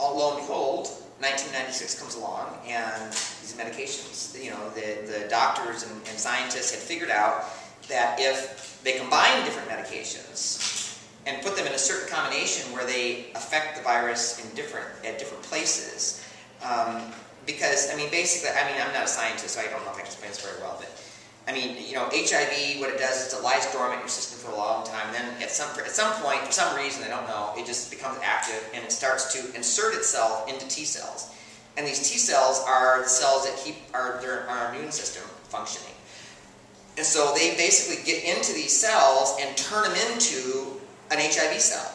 lo and behold, 1996 comes along, and these medications, the doctors and scientists had figured out that if they combine different medications and put them in a certain combination where they affect the virus at different places, because, basically, I'm not a scientist, so I don't know if I can explain this very well, but HIV, what it does is it lies dormant in your system for a long time, and then at some point, for some reason, I don't know, it just becomes active, and it starts to insert itself into T cells. And these T cells are the cells that keep our immune system functioning. And so they basically get into these cells and turn them into an HIV cell.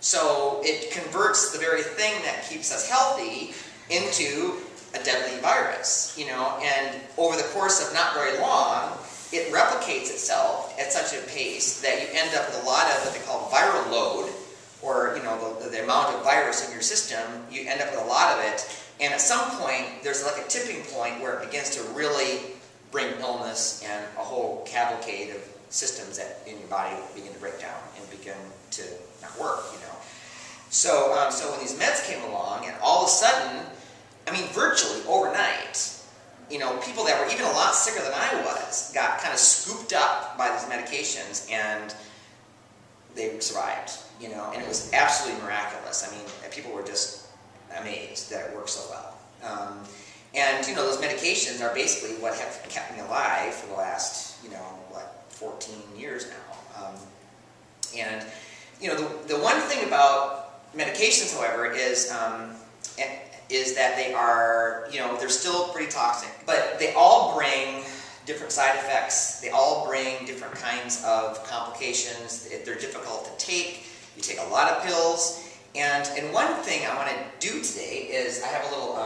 So it converts the very thing that keeps us healthy into a deadly virus, and over the course of not very long, it replicates itself at such a pace that you end up with a lot of what they call viral load, or the amount of virus in your system. You end up with a lot of it, and at some point, there's like a tipping point where it begins to really bring illness and a whole cavalcade of systems that in your body begin to break down and begin to not work, So, when these meds came along, and all of a sudden, virtually overnight, people that were even a lot sicker than I was got kind of scooped up by these medications, and they survived, and it was absolutely miraculous. People were just amazed that it worked so well. And those medications are basically what have kept me alive for the last, 14 years now. And the one thing about medications, however, is that they are, they're still pretty toxic, but they all bring different side effects. They all bring different kinds of complications. They're difficult to take. You take a lot of pills. And one thing I want to do today is I have a little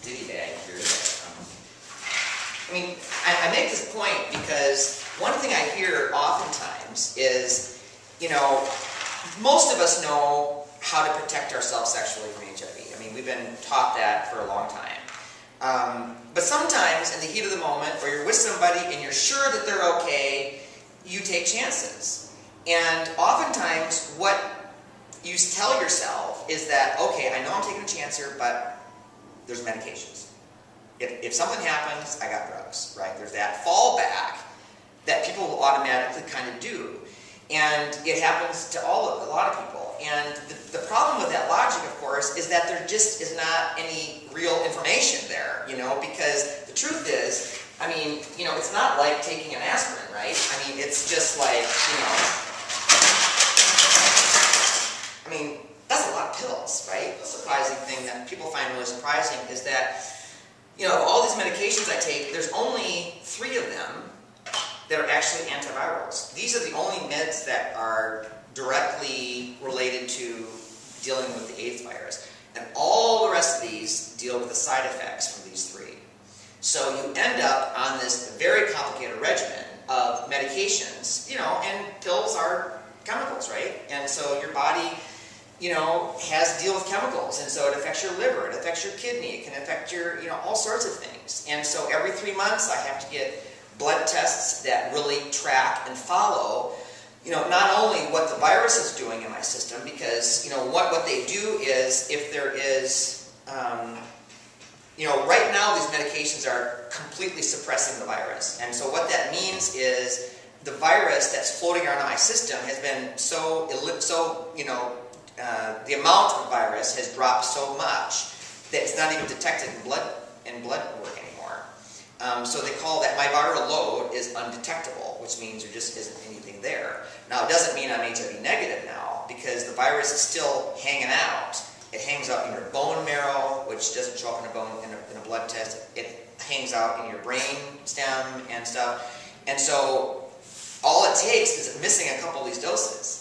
ditty bag here. I make this point because one thing I hear oftentimes is, most of us know how to protect ourselves sexually from HIV. We've been taught that for a long time. But sometimes, in the heat of the moment, or you're with somebody and you're sure that they're okay, you take chances. And oftentimes, what you tell yourself is that, okay, I know I'm taking a chance here, but there's medications. If something happens, I got drugs, right? There's that fallback that people will automatically kind of do. And it happens to a lot of people. And the problem with that logic, of course, is that there just is not any real information there, because the truth is, it's not like taking an aspirin, right? It's just like, that's a lot of pills, right? The surprising thing that people find really surprising is that, of all these medications I take, there's only 3 of them that are actually antivirals. These are the only meds that are directly related to dealing with the AIDS virus. And all the rest of these deal with the side effects from these 3. So you end up on this very complicated regimen of medications, and pills are chemicals, right? And so your body, has to deal with chemicals, and so it affects your liver, it affects your kidney, it can affect your, all sorts of things. And so every 3 months I have to get blood tests that really track and follow, not only what the virus is doing in my system, because, what they do is, if there is, right now these medications are completely suppressing the virus. And so what that means is the virus that's floating around in my system has been the amount of virus has dropped so much that it's not even detected in blood work anymore. So they call that my viral load is undetectable, which means there just isn't anything there. Now, it doesn't mean I'm HIV negative now, because the virus is still hanging out. It hangs out in your bone marrow, which doesn't show up in a blood test. It hangs out in your brain stem and stuff. And so all it takes is missing a couple of these doses.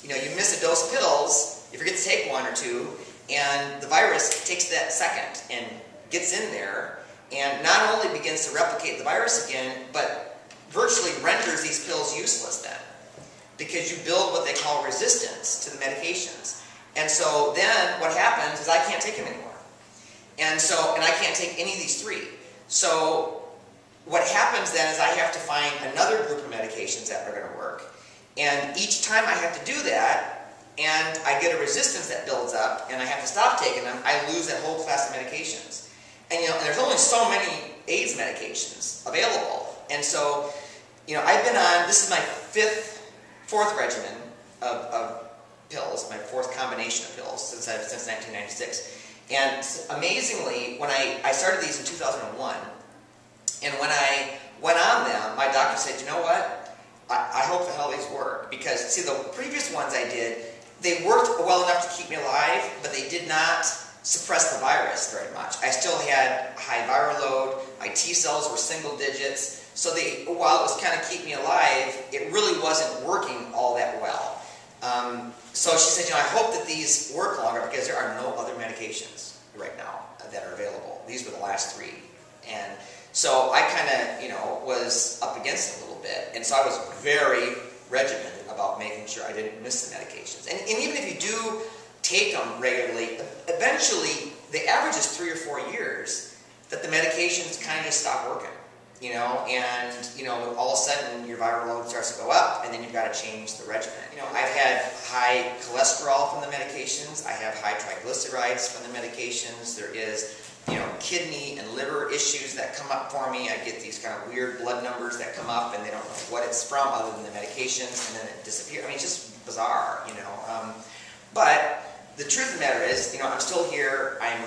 You miss a dose of pills, you forget to take 1 or 2, and the virus takes that second and gets in there, and not only begins to replicate the virus again, but virtually renders these pills useless then, because you build what they call resistance to the medications. And so then what happens is I can't take them anymore. And I can't take any of these 3. So what happens then is I have to find another group of medications that are going to work. And each time I have to do that, and I get a resistance that builds up, and I have to stop taking them, I lose that whole class of medications. And and there's only so many AIDS medications available. And so, I've been on, this is my fourth regimen of pills, my fourth combination of pills since 1996. And amazingly, when I started these in 2001, and when I went on them, my doctor said, you know what, I hope the hell these work. Because, see, the previous ones I did, they worked well enough to keep me alive, but they did not suppress the virus very much. I still had high viral load, my T cells were single digits, so while it was kind of keep me alive, it really wasn't working all that well. So she said, I hope that these work longer because there are no other medications right now that are available. These were the last three. And so I kind of, was up against it a little bit. And so I was very regimented about making sure I didn't miss the medications. And even if you do take them regularly, eventually the average is 3 or 4 years that the medications kind of just stop working. And all of a sudden your viral load starts to go up, and then you've got to change the regimen. I've had high cholesterol from the medications. I have high triglycerides from the medications. There is, kidney and liver issues that come up for me. I get these kind of weird blood numbers that come up, and they don't know what it's from other than the medications, and then it disappears. I mean, it's just bizarre, But the truth of the matter is, I'm still here. I'm,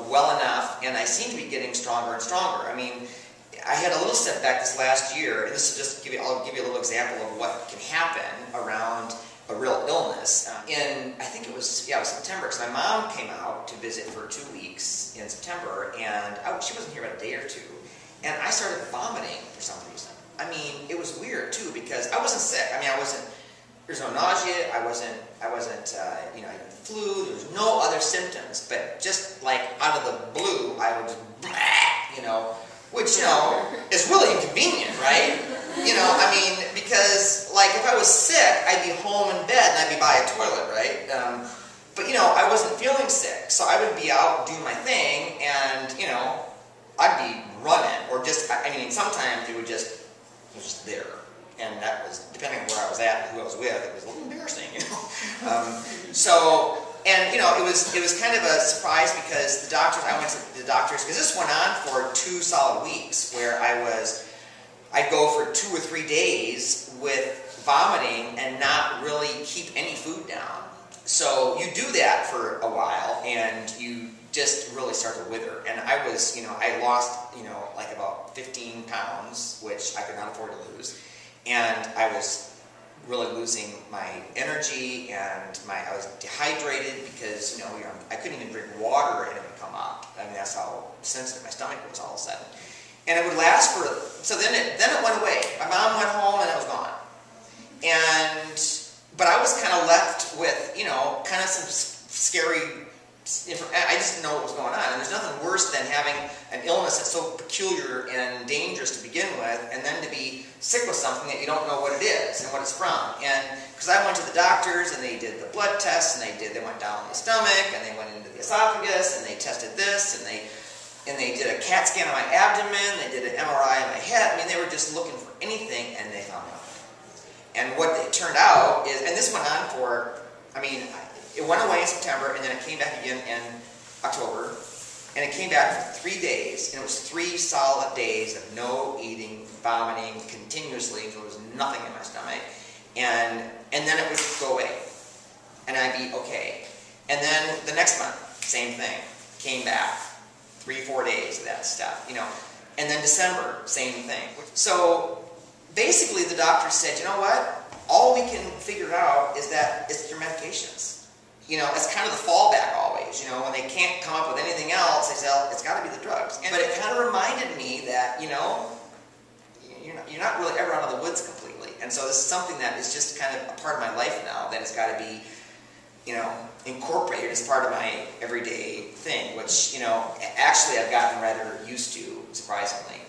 well enough, and I seem to be getting stronger and stronger. I mean, I had a little setback this last year, and this will just I'll give you a little example of what can happen around a real illness. I think it was September, because my mom came out to visit for 2 weeks in September, and she wasn't here about a day or two, and I started vomiting for some reason. I mean, it was weird too, because I wasn't sick. I mean, there's no nausea, I wasn't, I had flu, there was no other symptoms, but just like out of the blue, I would just, which, is really inconvenient, right? I mean, because, like, if I was sick, I'd be home in bed and I'd be by a toilet, right? But, I wasn't feeling sick, so I would be out doing my thing, and, I'd be running, or just, sometimes it was just there. And that was, depending on where I was at and who I was with, it was a little embarrassing, it was kind of a surprise, because I went to the doctors, because this went on for 2 solid weeks, where I'd go for 2 or 3 days with vomiting and not really keep any food down. So you do that for a while, and you just really start to wither. And I was, I lost, like about 15 pounds, which I could not afford to lose. And I was really losing my energy, and I was dehydrated because, I couldn't even drink water and it would come up. I mean, that's how sensitive my stomach was all of a sudden. And it would last so then it went away. My mom went home and it was gone. But I was kind of left with, kind of some scary, I just didn't know what was going on. And there's nothing worse than having an illness that's so peculiar and dangerous to begin with, and then to be sick with something that you don't know what it is and what it's from. And because I went to the doctors, and they did the blood tests, and they went down the stomach, and they went into the esophagus, and they tested this, and they did a CAT scan on my abdomen, they did an MRI on my head. I mean, they were just looking for anything, and they found nothing. And what it turned out is, and this went on for, it went away in September, and then it came back again in October, and it came back for 3 days, and it was 3 solid days of no eating, vomiting continuously until there was nothing in my stomach, and then it would go away, and I'd be okay. And then the next month, same thing, came back, 3-4 days of that stuff, and then December, same thing. So basically the doctor said, you know what, all we can figure out is that it's your medications. It's kind of the fallback always. When they can't come up with anything else, they say, well, it's got to be the drugs. But it kind of reminded me that, you're not really ever out of the woods completely. And so this is something that is just kind of a part of my life now, that it's got to be, incorporated as part of my everyday thing, which, actually I've gotten rather used to, surprisingly.